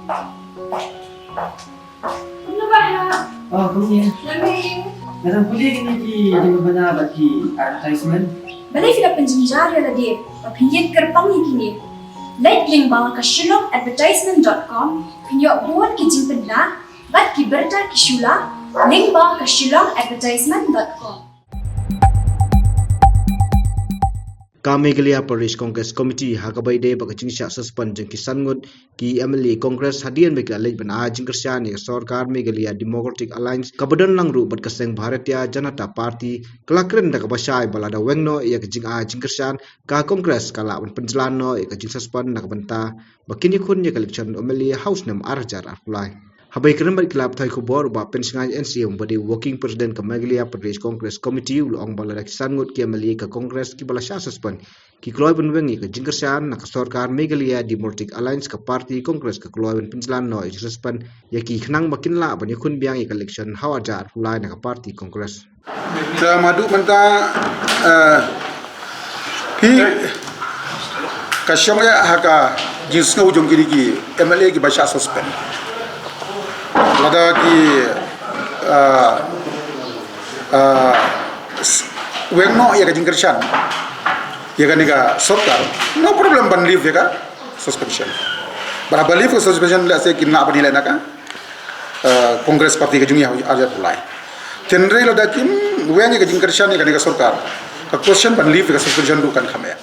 Ano ba ha? Oh, kuya. Lamig. Narang kuya kiniki di mabanabat ki advertisement. Balay sila penjenjari la di. Papinyin kerpang kini. Like link bang kasyulong advertisement.com. Pinyo buat kijing pedla. Bat ki berta kishula. Link bang kasyulong advertisement.com. Meghalaya Pradesh Congress Committee hakabai de bakaching sha suspend jeng kisan ngut ki MLA Congress hadian megla lej bana jingkersia ni sarkar Meghalaya Democratic Alliance kabadon langru bat kaseng Bharatiya Janata Party kelakren da kabashai balada wengno ya kajing jingkersian ka Congress kala ban penjelan no ya kajing suspend nak banta bakini kun ya election MLA House nam arjar arkulai Habai keren bat kelab thai kubor ba pensingai NCM bade working president ka Meghalaya Pradesh Congress Committee ulong balada kisan ngut ki MLA ka Congress ki balasya suspend ki kloy benwengi ka jingkersian nak sarkar Meghalaya Democratic Alliance ka party Congress ka kloy ben penjelan no suspend ya ki khnang makin la ban yakun biang ka election hawajar ulai nak party Congress ta madu manta hi kasyong ya haka jinsnga ujung kiri ki MLA ki basya suspend lada ki wengno ya ka jingkersian ya kan ika sarkar no problem ban leave ya ka suspension bara believe suspension la se kinna bani la naka Congress party ka jungi aja pulai tenre la dakim wengi ka jingkersian ya kan ika sarkar ka question ban leave ka suspension du kan khamaya